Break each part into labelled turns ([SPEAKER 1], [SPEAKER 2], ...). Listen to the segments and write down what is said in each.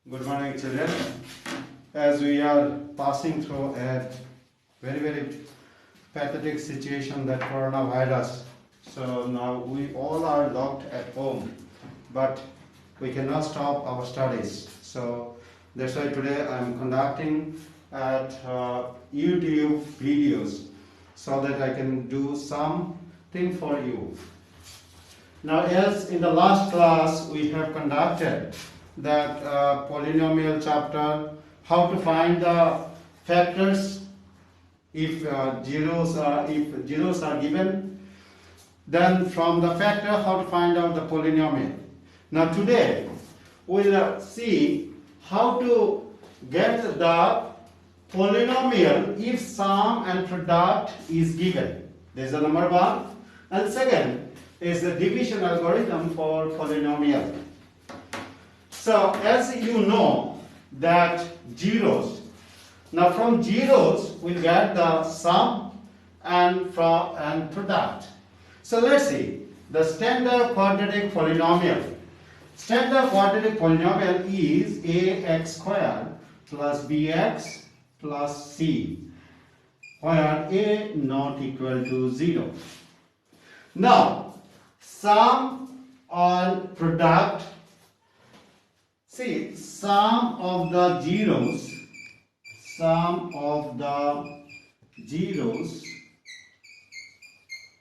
[SPEAKER 1] Good morning, children. As we are passing through a very pathetic situation, that coronavirus. So now we all are locked at home, but we cannot stop our studies. So that's why today I am conducting at YouTube videos so that I can do something for you. Now, as in the last class we have conducted that polynomial chapter, how to find the factors if zeros are given, then from the factor how to find out the polynomial. Now today we'll see how to get the polynomial if sum and product is given. This is the number one, and second is the division algorithm for polynomial. So as you know that zeros, now from zeros we'll get the sum and product. So let's see the standard quadratic polynomial. Standard quadratic polynomial is ax squared plus bx plus c, where a not equal to 0. Now sum on product. See, sum of the zeros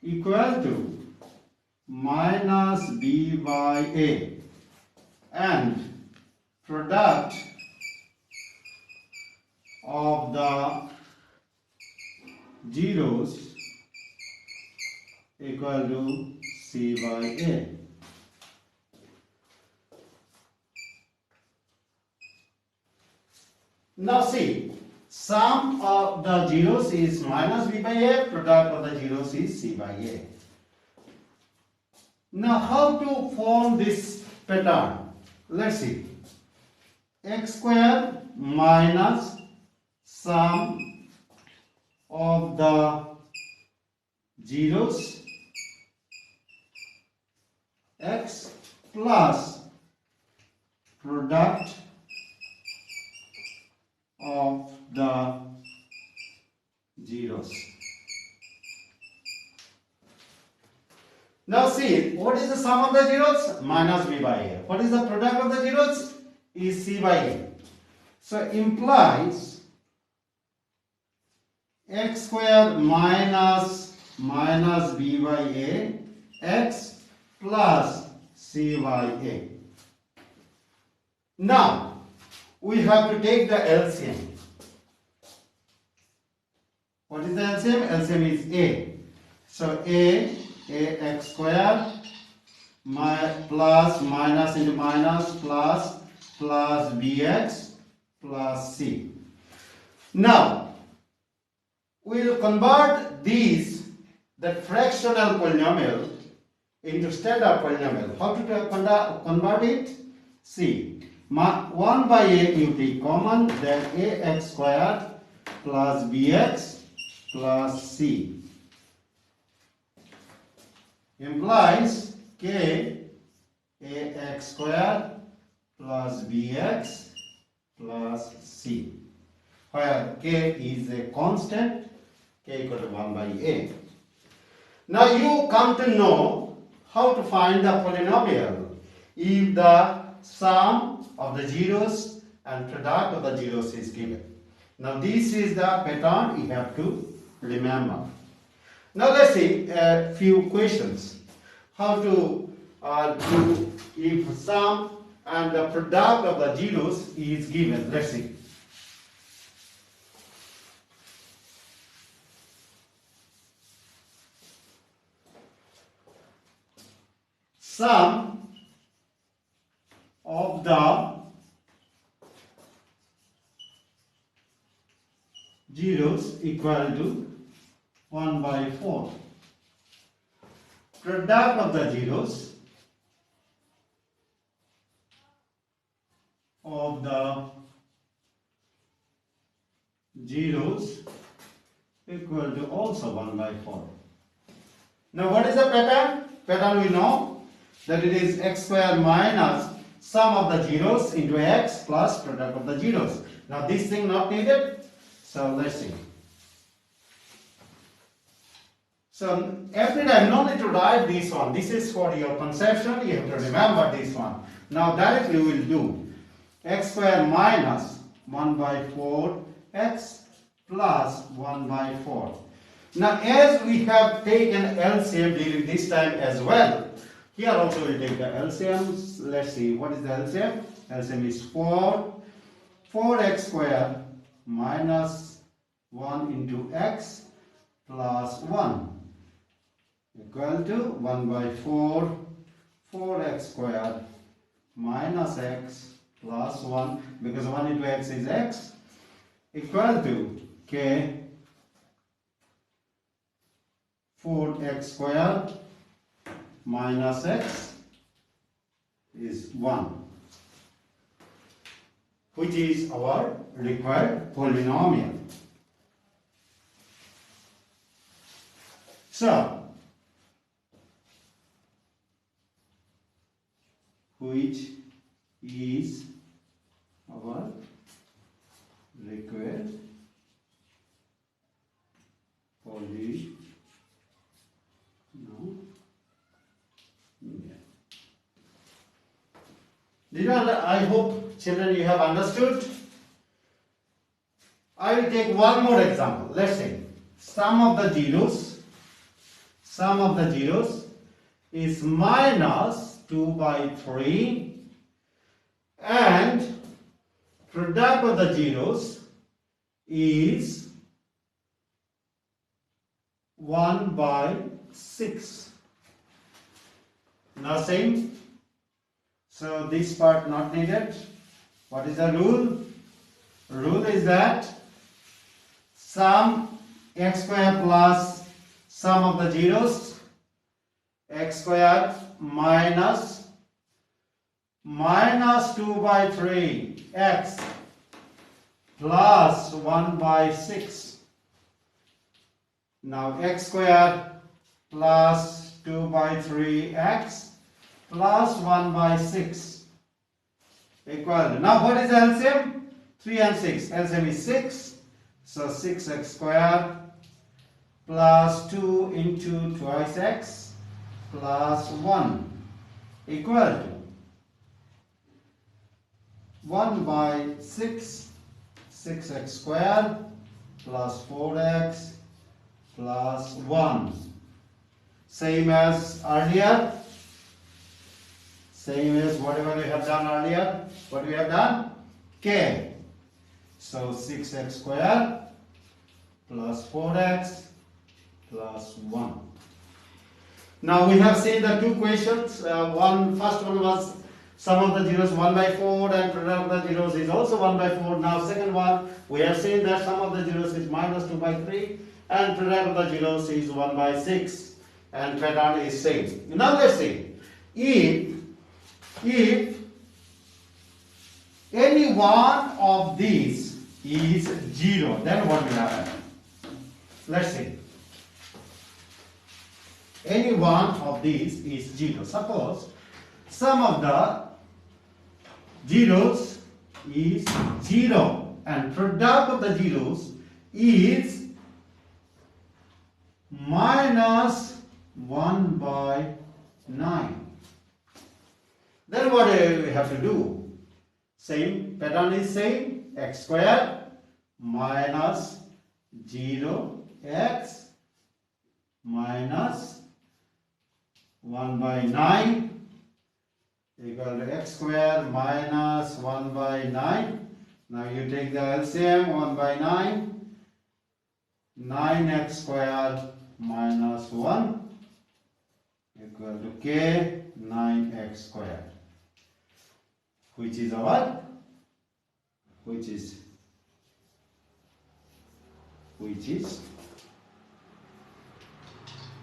[SPEAKER 1] equal to minus b by a, and product of the zeros equal to c by a. Now see, sum of the zeros is minus b by a, product of the zeros is c by a. Now how to form this pattern? Let's see. X squared minus sum of the zeros x plus product of the zeros. Now see, what is the sum of the zeros? Minus b by a. What is the product of the zeros? Is c by a. So implies x squared minus b by a x plus c by a. Now we have to take the LCM. What is the LCM? LCM is a. So ax squared plus minus into minus plus bx plus c. Now we will convert the fractional polynomial into standard polynomial. How to convert it? See. 1 by a you take common, then ax squared plus bx plus c implies k ax squared plus bx plus c, where k is a constant, k equal to 1 by a. Now you come to know how to find the polynomial if the sum of the zeros and product of the zeros is given. Now this is the pattern you have to remember. Now let's see a few questions. How to do if sum and the product of the zeros is given. Let's see. Sum of the zeros equal to 1 by 4. Product of the zeros equal to also 1 by 4. Now what is the pattern? Pattern we know that it is x square minus sum of the zeros into x plus product of the zeros. Now this thing not needed, so let's see. So every time, no need to write this one. This is for your conception. You have to remember this one. Now directly we will do x square minus 1 by 4 x plus 1 by 4. Now as we have taken LCM during this time as well, here also we will take the LCM. Let's see, what is the LCM? LCM is 4x square minus 1 into x plus 1 equal to 1 by 4x square minus x plus 1, because 1 into x is x, equal to k 4x square minus x is 1, which is our required polynomial. So, which is our required polynomial. I hope children you have understood. I will take one more example. Let's say sum of the zeros is minus 2 by 3 and product of the zeros is 1 by 6. Nothing. So this part not needed. What is the rule? Rule is that sum x square plus sum of the zeros, x square minus 2 by 3 x plus 1 by 6. Now x square plus 2 by 3 x plus 1 by 6 equal to, now what is LCM? 3 and 6. LCM is 6. So 6x square plus 2 into twice x plus 1 equal to 1 by 6, 6x square plus 4x plus 1. Same as earlier. Same as whatever we have done earlier. What we have done? K. So 6x square plus 4x plus 1. Now we have seen the two questions. First one was sum of the zeros 1 by 4 and product of the zeros is also 1 by 4. Now second one, we have seen that sum of the zeros is minus 2 by 3 and product of the zeros is 1 by 6 and pattern is same. Now let's see. If any one of these is 0, then what will happen? Let's see. Any one of these is 0. Suppose sum of the zeros is 0 and product of the zeros is minus 1 by 9. Then what do we have to do? Same pattern is same. X square minus 0x minus 1 by 9 equal to x square minus 1 by 9. Now you take the LCM. 1 by 9, 9x square minus 1 equal to k 9x square, which is our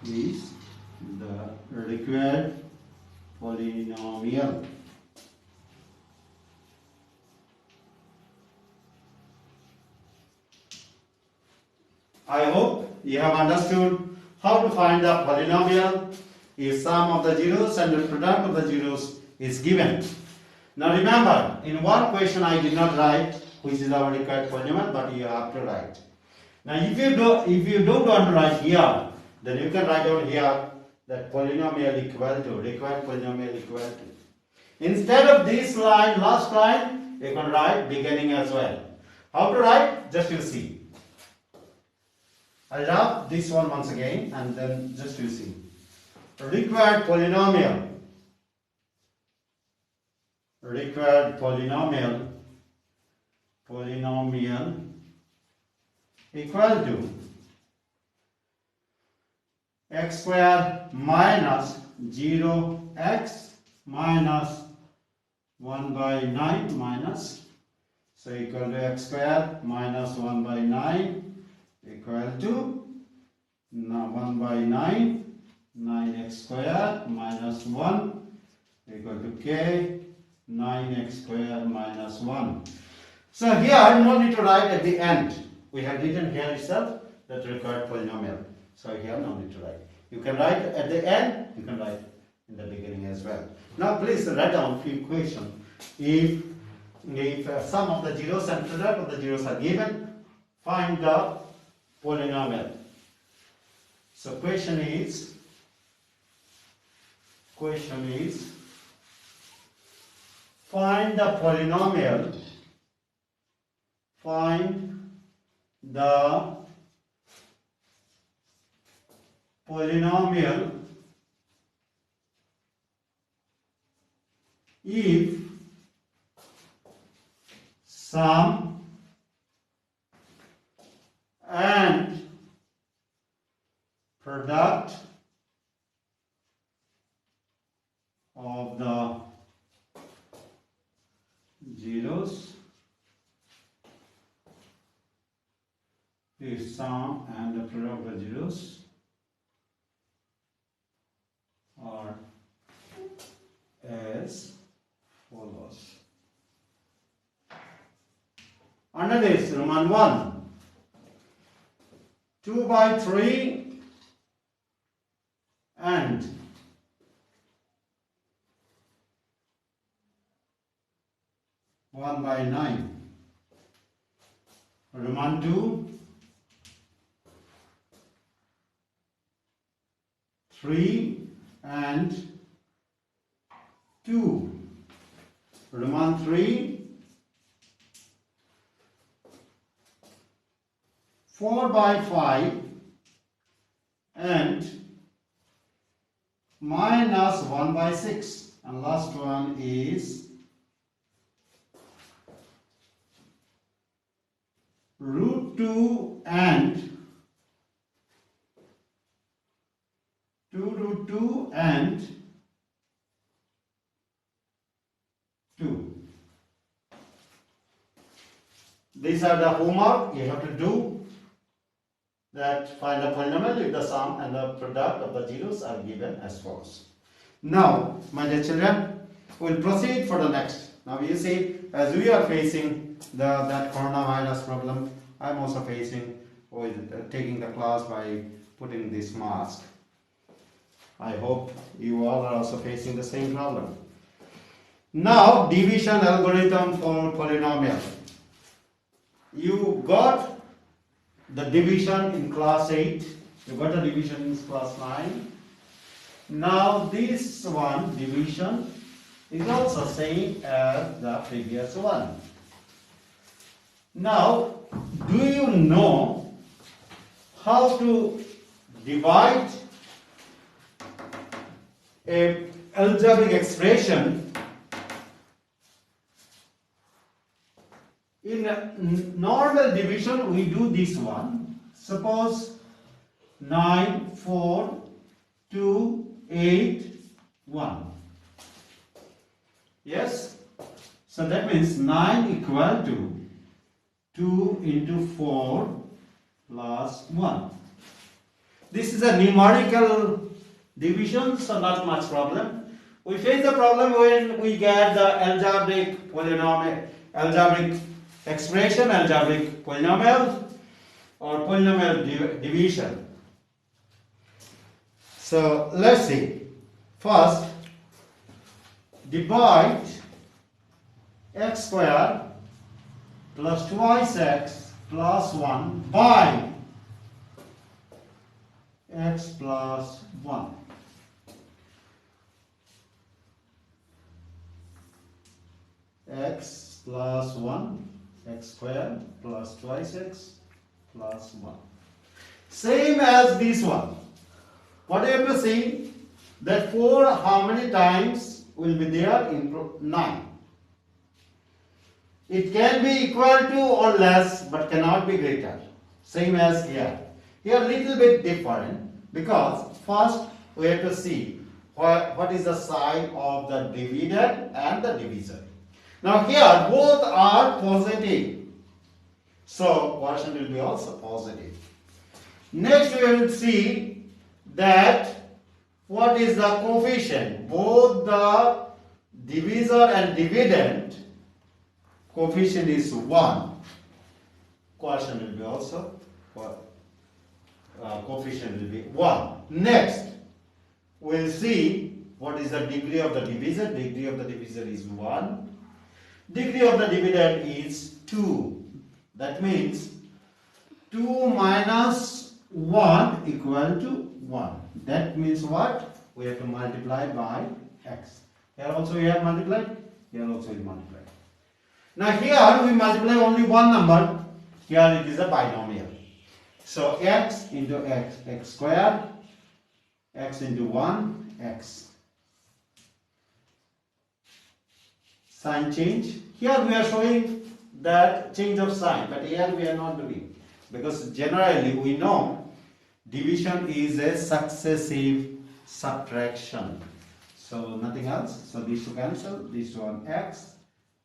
[SPEAKER 1] is the required polynomial. I hope you have understood how to find the polynomial if sum of the zeros and the product of the zeros is given. Now remember, in one question I did not write which is our required polynomial, but you have to write. Now if you don't want to write here, then you can write down here that polynomial equal to, required polynomial equal to. Instead of this line, last line, you can write beginning as well. How to write? Just you see. I'll wrap this one once again and then just you see. Required polynomial. Required polynomial. Polynomial equal to x square minus 0x minus 1 by 9 minus, so equal to x square minus 1 by 9 equal to 1 by 9, 9x square minus 1 equal to k, 9x square minus 1. So here no need to write at the end. We have written here itself that required polynomial. So here no need to write. You can write at the end, you can write in the beginning as well. Now please write down few equations. If sum of the zeros and product of the zeros are given, find the polynomial. So question is find the polynomial. Find the polynomial if sum and product of the zeros, if sum and the product of the zeros are as follows. Under this, Roman 1, 2 by 3 and 1 by 9. Roman 2, 3 and 2. Roman 3, 4 by 5 and minus 1 by 6. And last one is root 2 and 2 root 2 and 2. These are the homework you have to do. That find the polynomial if the sum and the product of the zeros are given as follows. Now, my dear children, we'll proceed for the next. Now you see, as we are facing that coronavirus problem, I'm also facing with taking the class by putting this mask. I hope you all are also facing the same problem. Now, division algorithm for polynomial. You got the division in class 8, you got the division in class 9. Now this one, division, is also same as the previous one. Now, do you know how to divide a algebraic expression? In normal division, we do this one. Suppose 9, 4, 2, 8, 1. Yes? So that means 9 equal to 2 into 4 plus 1. This is a numerical division, so not much problem. We face the problem when we get the algebraic polynomial, algebraic expression, algebraic polynomial or polynomial division. So let's see. First, divide x square plus twice x plus 1 by x plus 1. X plus 1, x square plus twice x plus 1. Same as this one. What you have to see? That 4 how many times will be there in 9? It can be equal to or less, but cannot be greater. Same as here. Here little bit different, because first we have to see what is the sign of the dividend and the divisor. Now here both are positive, so quotient will be also positive. Next we will see that what is the coefficient. Both the divisor and dividend coefficient is 1. Quotient will be also coefficient will be 1. Next we will see what is the degree of the divisor. Degree of the divisor is 1. Degree of the dividend is 2. That means 2 minus 1 equal to 1. That means what? We have to multiply by x. Here also we have multiplied. Here also we multiply. Now here we multiply only one number. Here it is a binomial. So x into x, x squared, x into 1, x. Sign change. Here we are showing that change of sign, but here we are not doing, because generally we know division is a successive subtraction. So nothing else. So these two cancel. This one x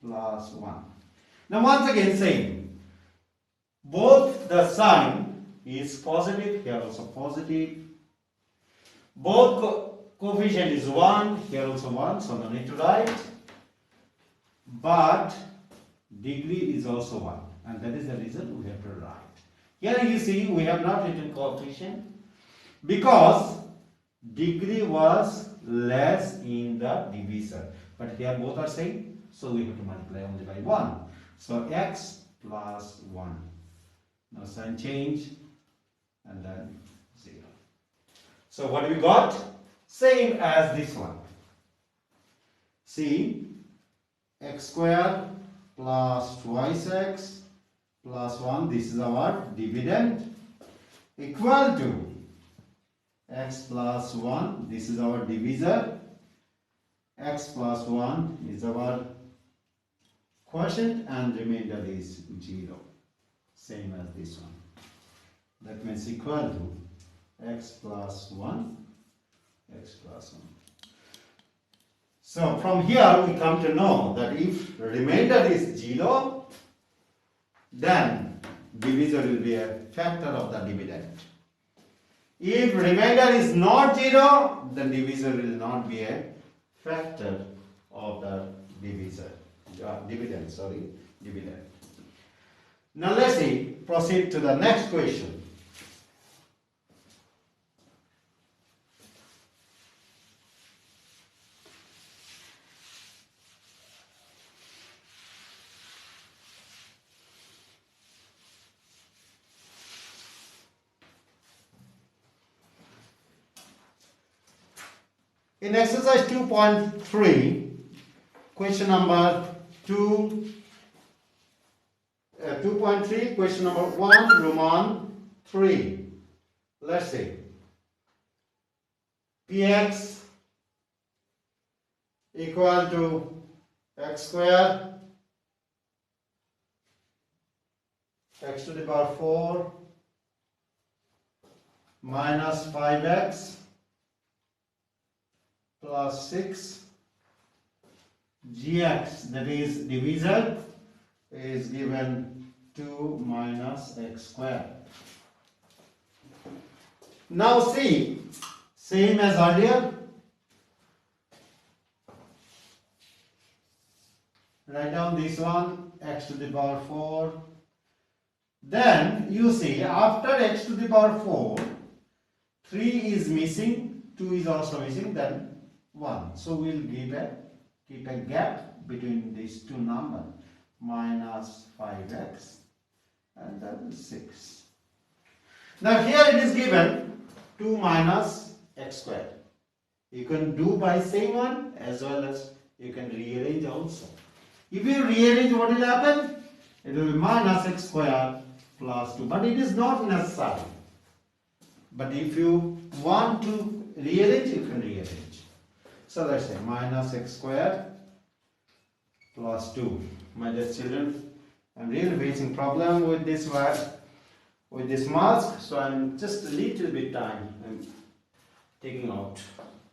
[SPEAKER 1] plus 1. Now once again same. Both the sign is positive. Here also positive. Both coefficient is 1. Here also 1. So no need to write. But degree is also 1, and that is the reason we have to write. Here you see we have not written coefficient because degree was less in the divisor, but here both are same, so we have to multiply only by 1. So x plus 1. Now sign change and then 0. So what we got? Same as this one. See, x square plus twice x plus 1, this is our dividend, equal to x plus 1, this is our divisor, x plus 1 is our quotient, and remainder is 0, same as this one. That means equal to x plus 1, x plus 1. So from here we come to know that if remainder is 0, then divisor will be a factor of the dividend. If remainder is not 0, then divisor will not be a factor of the dividend. Now let's see, proceed to the next question. In exercise 2.3, question number 2.3, question number 1, Roman 3. Let's see. Px equal to x square, x to the power 4 minus 5x plus 6, gx, that is divisor, is given 2 minus x square. Now see, same as earlier, write down this one, x to the power 4. Then you see, after x to the power 4, 3 is missing, 2 is also missing, then 1. So we will keep a gap between these two numbers, minus 5x and then 6. Now here it is given 2 minus x squared. You can do by same one as well as you can rearrange also. If you rearrange, what will happen? It will be minus x squared plus 2, but it is not necessary. But if you want to rearrange, you can rearrange. So let's say minus x squared plus 2. My dear children, I'm really facing problem with this word, with this mask, so I'm just a little bit time I'm taking out.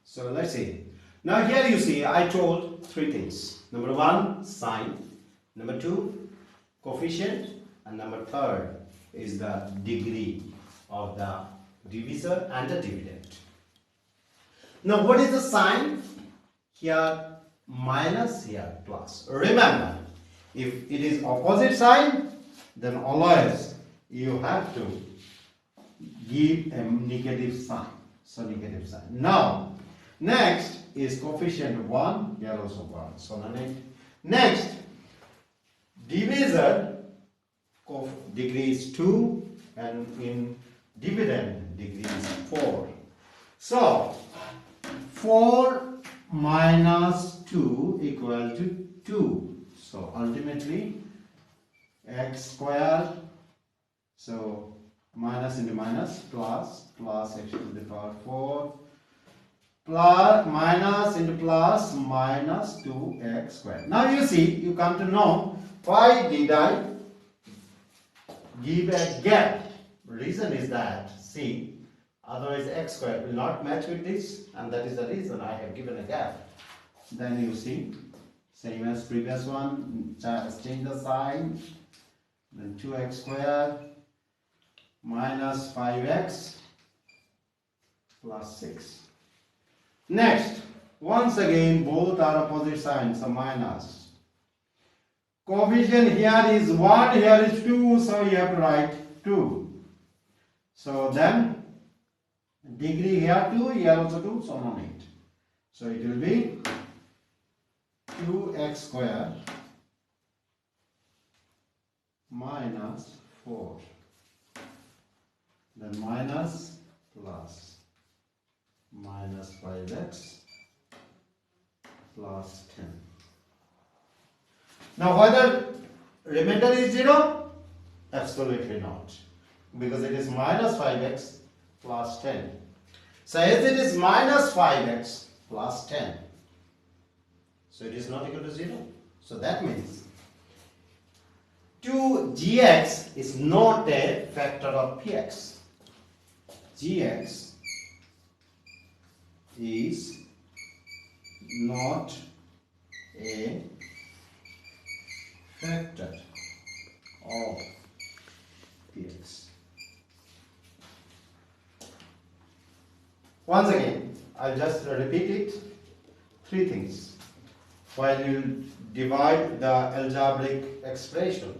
[SPEAKER 1] So let's see. Now here you see I told 3 things. Number 1, sign. Number 2, coefficient. And number 3 is the degree of the divisor and the dividend. Now what is the sign? Here minus, here plus. Remember, if it is opposite sign, then always you have to give a negative sign. So negative sign. Now next is coefficient 1, here also 1. So next, divisor of degree is 2 and in dividend degree is 4. So 4 minus 2 equal to 2. So ultimately x square, so minus into minus plus x to the power 4 plus minus into plus minus 2x squared. Now you see, you come to know why did I give a gap. Reason is that, see, otherwise x squared will not match with this, and that is the reason I have given a gap. Then you see, same as previous one, change the sign, then 2x squared minus 5x plus 6. Next, once again both are opposite signs, so minus. Coefficient here is 1, here is 2, so you have to write 2. So then degree here 2, here also 2, so no need. So it will be 2x squared minus 4. Then minus plus minus 5x plus 10. Now whether remainder is 0? Absolutely not, because it is minus 5x plus 10. So as it is minus 5x plus 10, so it is not equal to 0. So that means 2gx is not a factor of px. Gx is not a factor of px. Once again, I'll just repeat it. 3 things. While you divide the algebraic expression,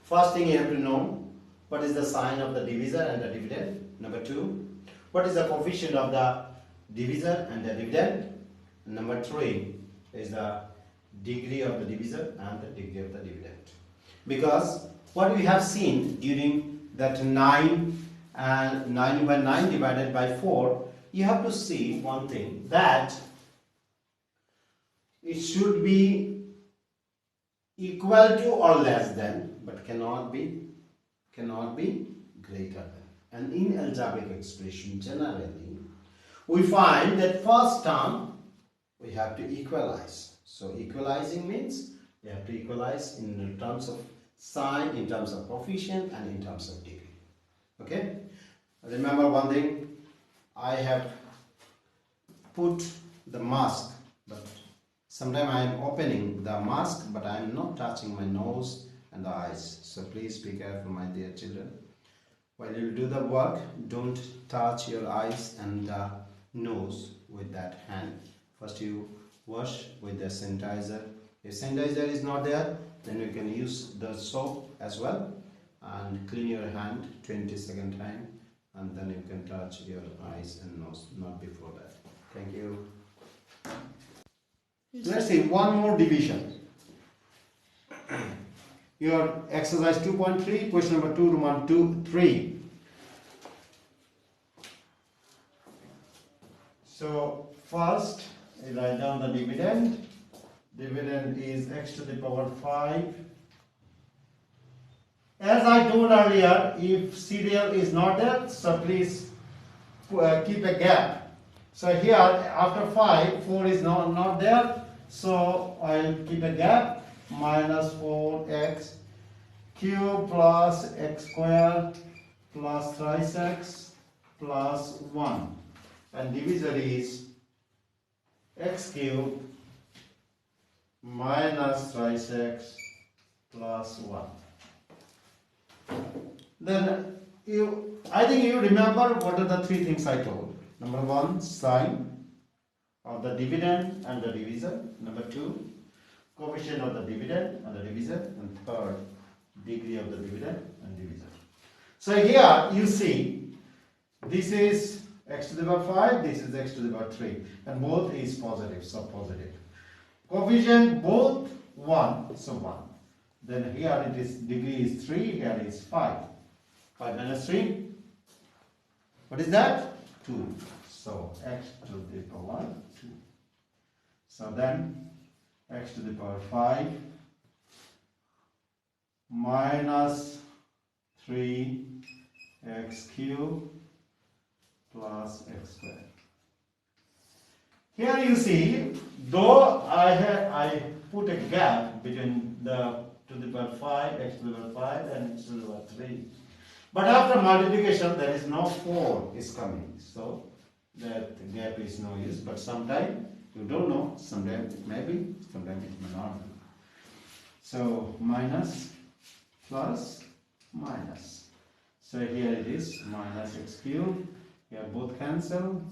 [SPEAKER 1] first thing you have to know what is the sign of the divisor and the dividend. Number 2, what is the coefficient of the divisor and the dividend. Number 3 is the degree of the divisor and the degree of the dividend. Because what we have seen during that 9 and 9 by 9 divided by 4, you have to see one thing, that it should be equal to or less than, but cannot be greater than. And in algebraic expression generally we find that first term we have to equalize. So equalizing means we have to equalize in terms of sign, in terms of coefficient, and in terms of degree. Okay? Remember one thing, I have put the mask, but sometimes I am opening the mask, but I am not touching my nose and the eyes. So please be careful, my dear children. While you do the work, don't touch your eyes and the nose with that hand. First you wash with the sanitizer. If sanitizer is not there, then you can use the soap as well and clean your hand 20-second time, and then you can touch your eyes and nose, not before that. Thank you. Let's see one more division. Your exercise 2.3, question number 2, Roman 2, 3. So first, I write down the dividend. Dividend is x to the power 5. As I told earlier, if serial is not there, so please keep a gap. So here, after 5, 4 is not there. So I'll keep a gap. Minus 4x cube plus x squared plus thrice x plus 1. And divisor is x cube minus thrice x plus 1. Then I think you remember what are the 3 things I told. Number 1, sign of the dividend and the divisor. Number 2, coefficient of the dividend and the divisor. And third, degree of the dividend and divisor. So here you see this is x to the power 5, this is x to the power 3, and both is positive, so positive. Coefficient both 1, so 1. Then here it is degree is 3, here is 5. 5 minus 3, what is that? 2. So x to the power 2. So then x to the power 5 minus 3x cube plus x squared. Here you see, though I put a gap between the to the power 5, x to the power 5 and x to the power 3. But after multiplication there is no 4 is coming. So that gap is no use. But sometimes you don't know, sometimes it may be, sometimes it may not be. So minus plus minus. So here it is minus x cube. Here both cancel,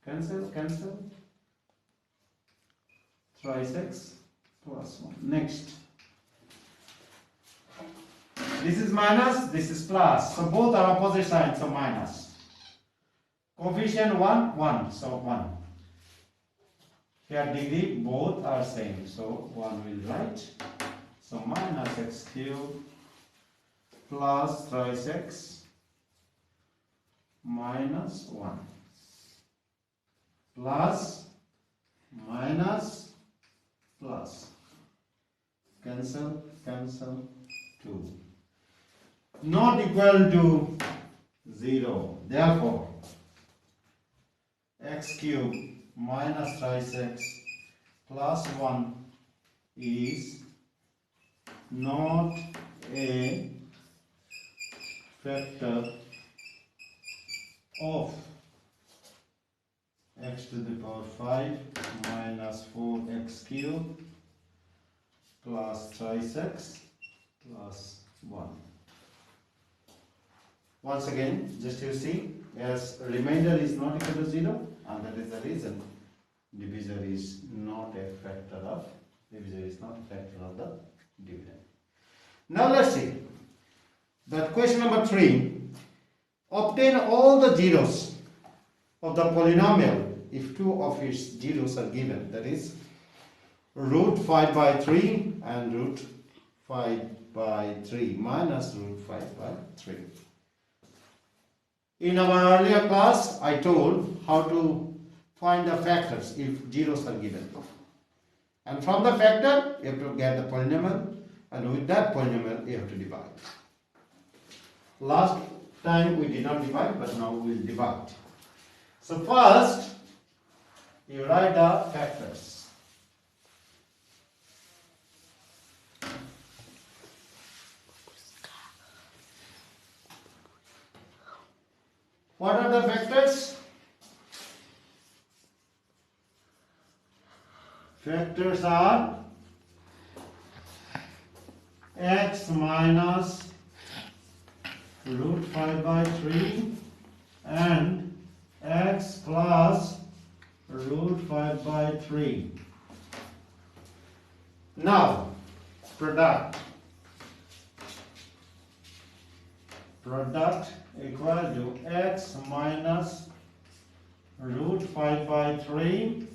[SPEAKER 1] cancel, cancel. Thrice x plus 1. Next. This is minus, this is plus. So both are opposite signs, so minus. Coefficient 1, 1, so 1. Here degree, both are same, so 1 will write. So minus x cube plus thrice x minus 1 plus minus plus cancel, cancel, 2 not equal to 0. Therefore x cube minus thrice x plus 1 is not a factor of x to the power 5 minus 4x cube plus thrice x plus 1. Once again, just you see, as remainder is not equal to 0, and that is the reason divisor is not a factor of the dividend. Now let's see that question number 3. Obtain all the zeros of the polynomial if 2 of its zeros are given, that is root 5 by 3 and root 5 by 3 minus root 5 by 3. In our earlier class, I told how to find the factors if zeros are given. And from the factor, you have to get the polynomial, and with that polynomial, you have to divide. Last time we did not divide, but now we will divide. So first, you write the factors. What are the factors? Factors are x minus root 5 by 3 and x plus root 5 by 3. Now, product equal to x minus root 5 by 3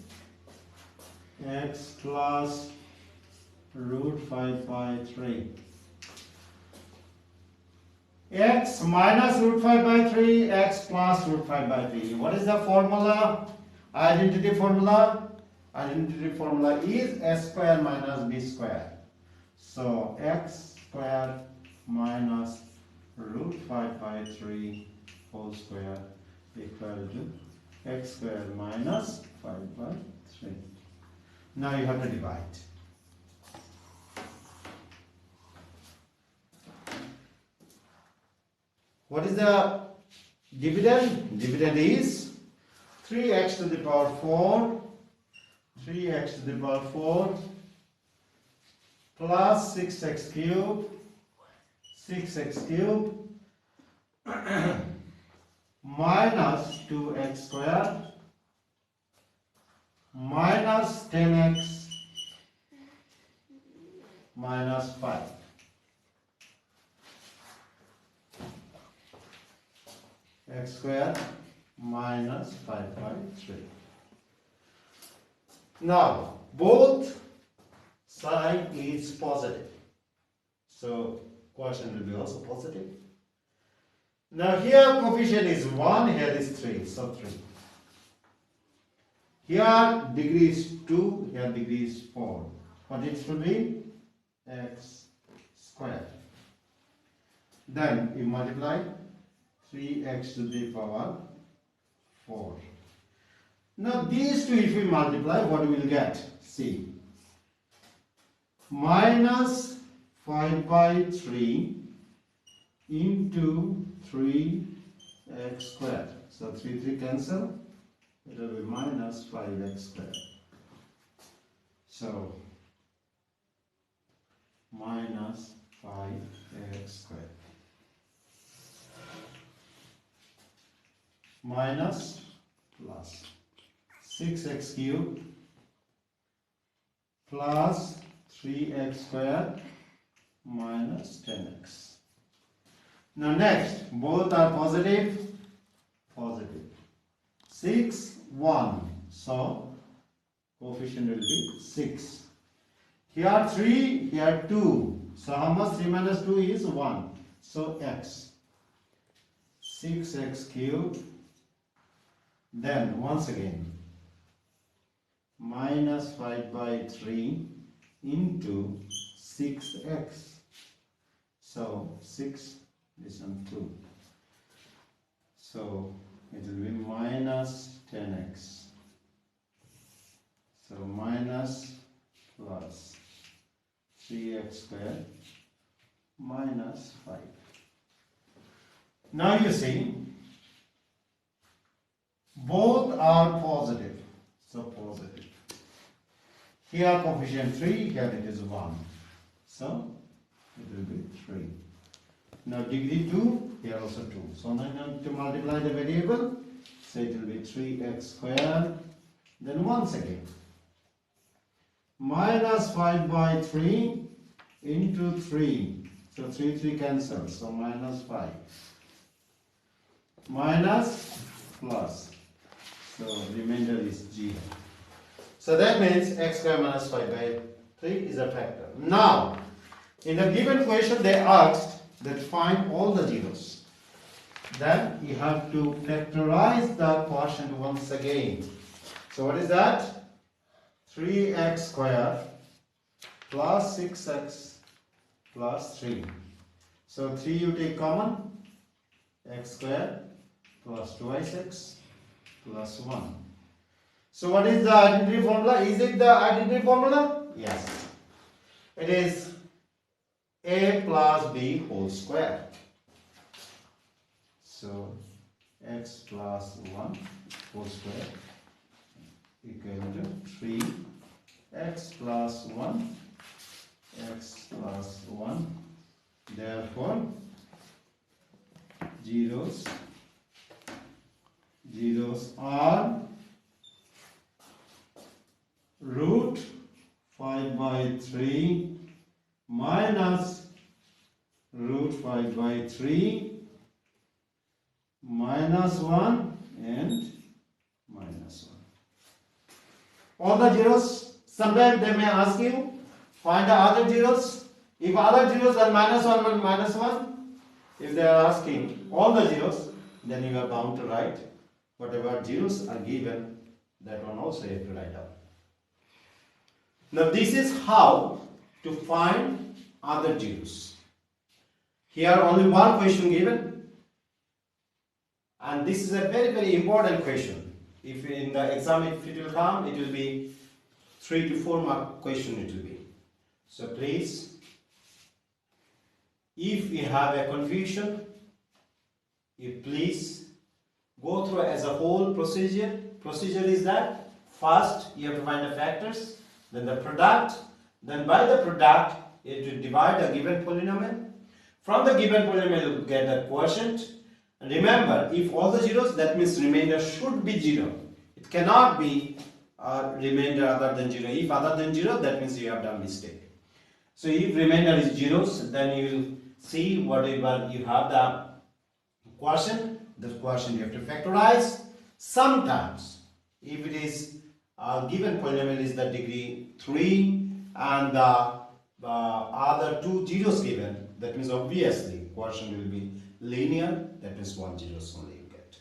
[SPEAKER 1] x plus root 5 by 3. X minus root 5 by 3, x plus root 5 by 3. What is the formula? Identity formula? Identity formula is s square minus b square. So x square minus root 5 by 3 whole square equal to x square minus 5 by 3. Now you have to divide. What is the dividend? Dividend is 3x to the power 4, 3x to the power 4 plus 6x cube, 6x cube minus 2x square minus 10x minus 5. X square minus 5 by 3. Now, both side is positive. So, quotient will be also positive. Now, here coefficient is 1, here is 3. So, 3. Here degree is 2, here degree is 4. What it should be? X square. Then, you multiply 3x to the power 4. Now these two if we multiply, what we will get? See. Minus 5 by 3 into 3x squared. So 3 cancel. It will be minus 5x squared. So minus 5x squared. Minus plus 6x cube plus 3x squared minus 10x. Now next, both are positive, positive. 6, 1. So coefficient will be 6. Here 3, here 2. So how much? 3 minus 2 is 1. So x. 6x cube. Then once again minus 5 by 3 into 6x. So 6 is on 2. So it will be minus 10x. So minus plus 3x squared minus 5. Now you see both are positive. So positive. Here coefficient 3, here it is 1. So it will be 3. Now degree 2, here also 2. So now I need to multiply the variable. So it will be 3x squared. Then once again minus 5 by 3 into 3. So 3 cancels. So minus 5. Minus plus. So remainder is 0. So that means x square minus 5 by 3 is a factor. Now, in the given question they asked that find all the zeros. Then you have to factorize the quotient once again. So what is that? 3x square plus 6x plus 3. So 3 you take common. X square plus twice x plus 1. So what is the identity formula? Is it the identity formula? Yes. It is a plus b whole square. So x plus 1 whole square equal to 3x plus 1 x plus 1. Therefore zeros are root 5 by 3 minus root 5 by 3 minus 1 and minus 1. All the zeros Sometimes they may ask you, find the other zeros. If other zeros are -1, -1, if they are asking all the zeros, then you are bound to write whatever zeros are given, that one also you have to write down. Now this is how to find other zeros. Here only one question given, and this is a very important question. If in the exam if it will come, it will be 3 to 4 mark question it will be. So please, if you have a confusion, you please go through as a whole procedure. Procedure is that first you have to find the factors, then the product, then by the product you have to divide a given polynomial. From the given polynomial you get the quotient. And remember, if all the zeros, that means remainder should be 0. It cannot be a remainder other than 0. If other than 0, that means you have done mistake. So if remainder is zeros, then you will see whatever you have the quotient. The quotient you have to factorize. Sometimes, if it is given polynomial is the degree 3 and the other 2 zeros given, that means obviously quotient will be linear, that means 1 zeros only you get.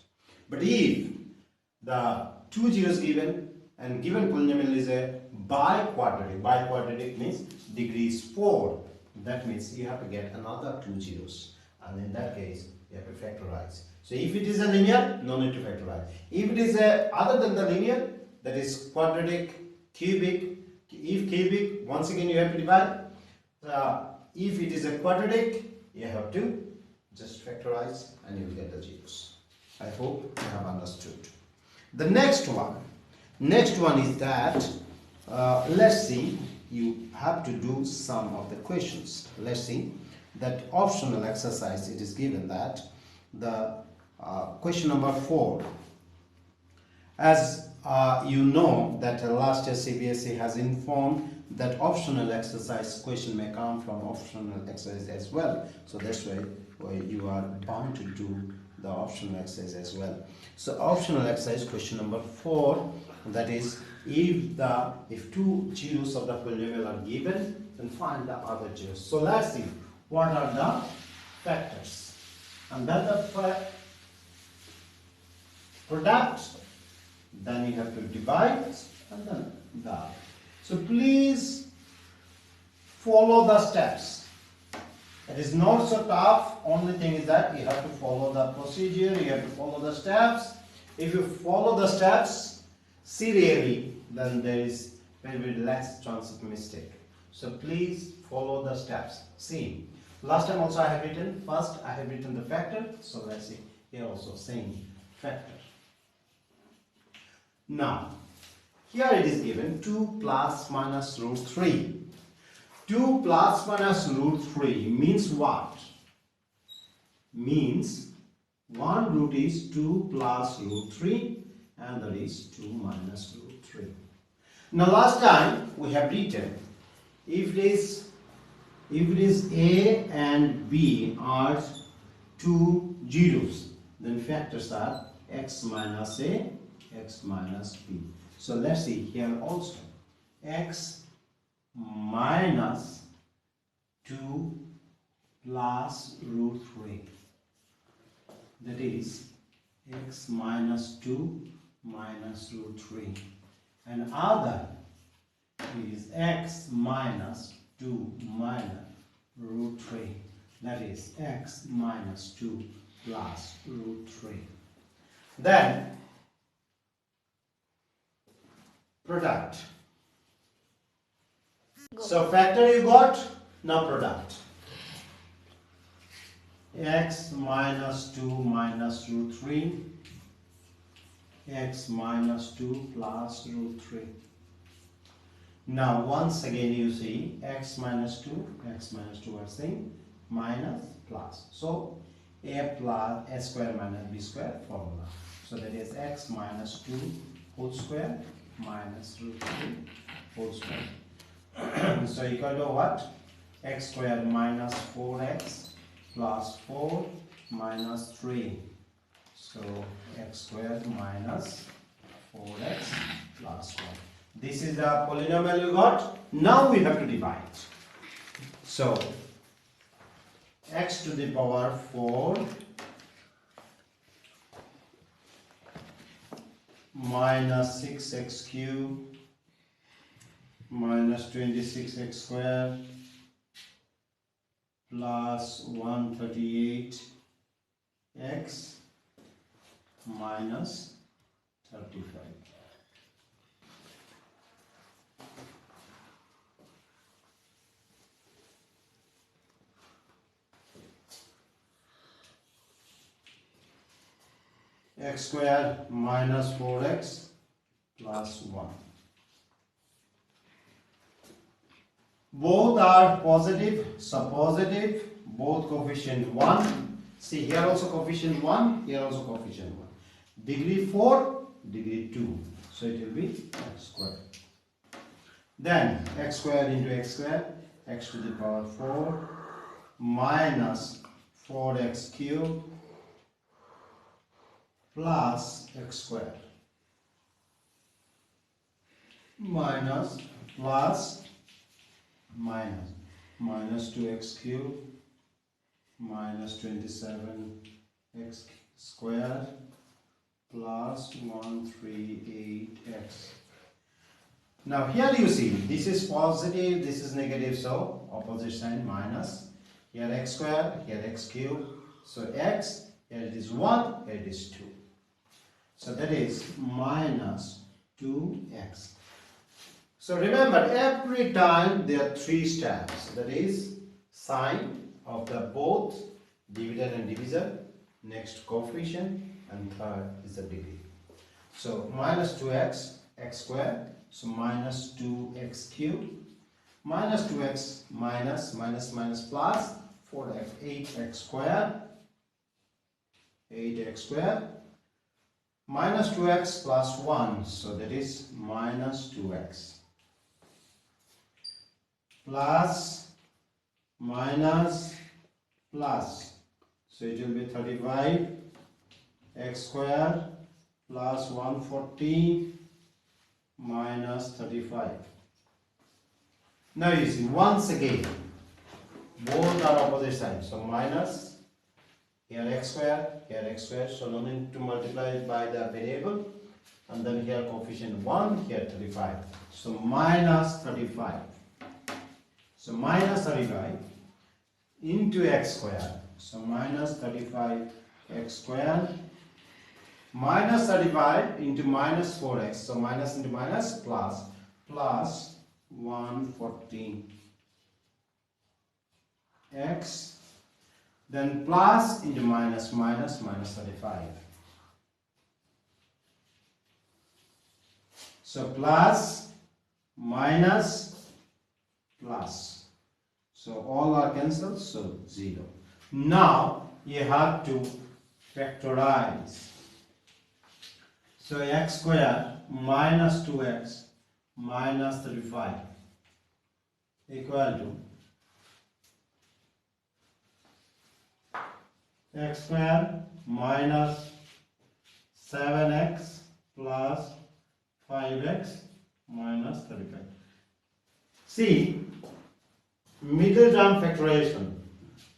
[SPEAKER 1] But if the 2 zeros given and given polynomial is a biquadratic means degree is 4, that means you have to get another 2 zeros, and in that case you have to factorize. So if it is a linear, no need to factorize. If it is a other than the linear, that is quadratic, cubic. If cubic, once again you have to divide. If it is a quadratic, you have to just factorize and you will get the zeros. I hope you have understood. The next one is that let's see, you have to do some of the questions. Let's see that optional exercise. It is given that the question number 4, as you know that last year CBSE has informed that optional exercise question may come from optional exercise as well. So that's why you are bound to do the optional exercise as well. So optional exercise question number 4, that is if 2 zeros of the polynomial are given, then find the other zeros. So let's see what are the factors, and then the product, then you have to divide, and then the. So please follow the steps. It is not so tough. Only thing is that you have to follow the procedure, you have to follow the steps. If you follow the steps serially, then there is very less chance of mistake. So please follow the steps. See, last time also I have written, first I have written the factor. So let's see, here also same factor. Now, here it is given 2 plus minus root 3. 2 plus minus root 3 means what? Means one root is 2 plus root 3 and that is 2 minus root 3. Now last time we have written, if it is A and B are 2 zeros, then factors are x minus A, x minus B. So let's see here also, x minus 2 plus root 3, that is x minus 2 minus root 3, and other is x minus 2 minus root 3, that is x minus 2 plus root 3. Then product. So factor you got, now product. X minus 2 minus root 3, x minus 2 plus root 3. Now once again you see x minus 2 are same, minus plus. So a plus a square minus b square formula. So that is x minus 2 whole square minus root 3 whole square. So equal to what? X square minus 4x plus 4 minus 3. So x square minus 4x plus 1. This is the polynomial you got. Now we have to divide. So x to the power 4 minus 6x cubed minus 26x squared plus 138x minus 35. X squared minus 4x plus 1. Both are positive, so positive, both coefficient 1. See here also coefficient 1, here also coefficient 1. Degree 4, degree 2. So it will be x squared. Then x squared into x squared, x to the power 4 minus 4x cubed plus x squared minus plus minus minus 2x cubed minus 27x squared plus 138x. Now here you see this is positive, this is negative, so opposite sign minus. Here x squared, here x cubed, so x, here it is 1, here it is 2. So that is minus 2x. So remember, every time there are 3 steps. That is sign of the both dividend and divisor, next coefficient, and third is the degree. So minus 2x, x squared, so minus 2x cubed, minus 2x minus plus 4x, 8x squared, 8x squared, minus 2x plus 1, so that is minus 2x, plus minus plus, so it will be 35 x squared plus 140 minus 35. Now you see once again both are opposite sides, so minus, here x squared, so no need to multiply it by the variable, and then here coefficient 1, here 35, so minus 35. So minus 35 into x squared, so minus 35 x squared, minus 35 into minus 4x, so minus into minus plus, plus 114 x, then plus into minus 35. So plus minus plus, so all are cancelled, so 0. Now you have to factorize. So x squared minus 2x minus 35 equal to x squared minus 7x plus 5x minus 35. See, middle term factorization.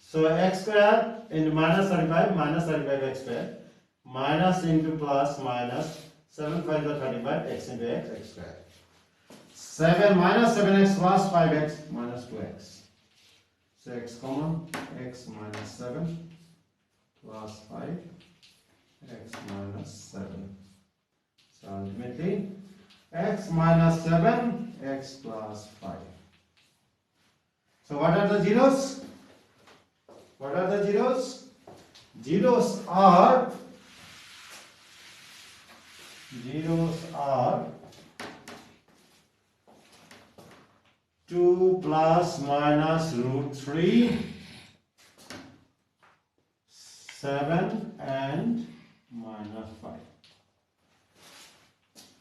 [SPEAKER 1] So x squared into minus 35 x squared, minus into plus minus 7 5 are 35, x into x squared. 7 minus 7x plus 5x minus 2x. So x common, x minus 7 plus 5, x minus 7. So ultimately x minus 7, x plus 5. So what are the zeros? What are the zeros? Zeros are 2 plus minus root 3, 7 and minus 5.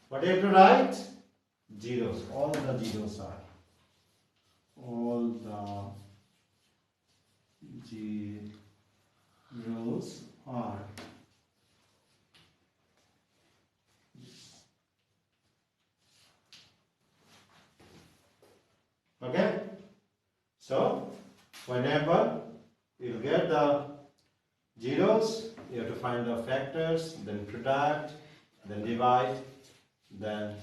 [SPEAKER 1] What do you have to write? Zeros. All the zeros are. All the zeros are. to get the zeros, you have to find the factors, then product, then divide, then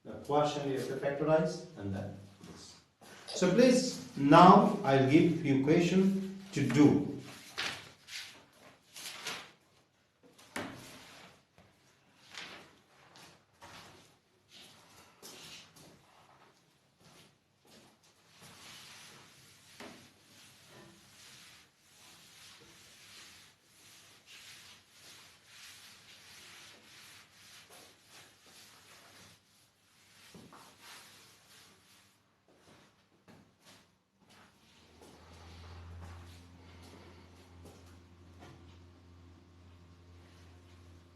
[SPEAKER 1] the quotient you have to factorize, and then this. So please, now I'll give few questions to do.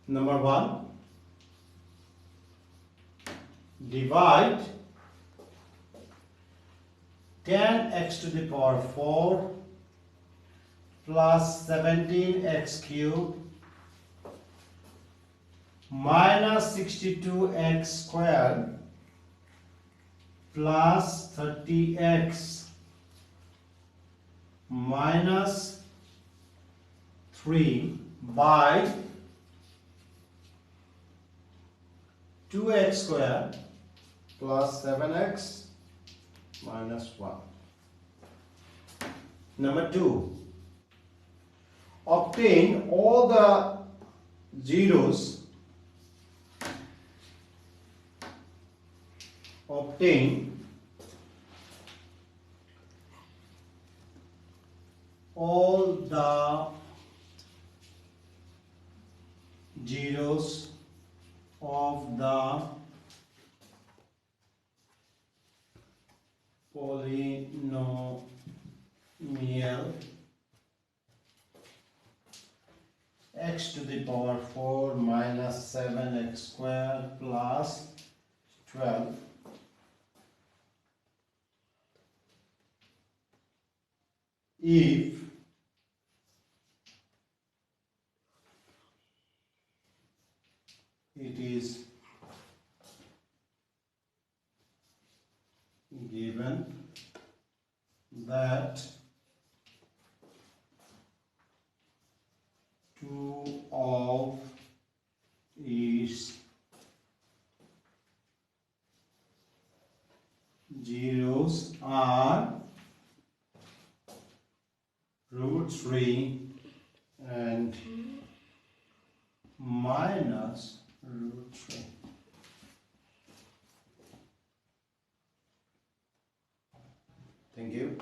[SPEAKER 1] Number 1, divide 10x to the power 4 plus 17x cubed minus 62x squared plus 30x minus 3 by 2x squared plus 7x minus 1. Number 2, obtain all the zeros, obtain all the zeros of the polynomial x to the power 4 minus 7x squared plus 12 if it is given that 2 of its zeros are root 3 and minus root 3. Thank you.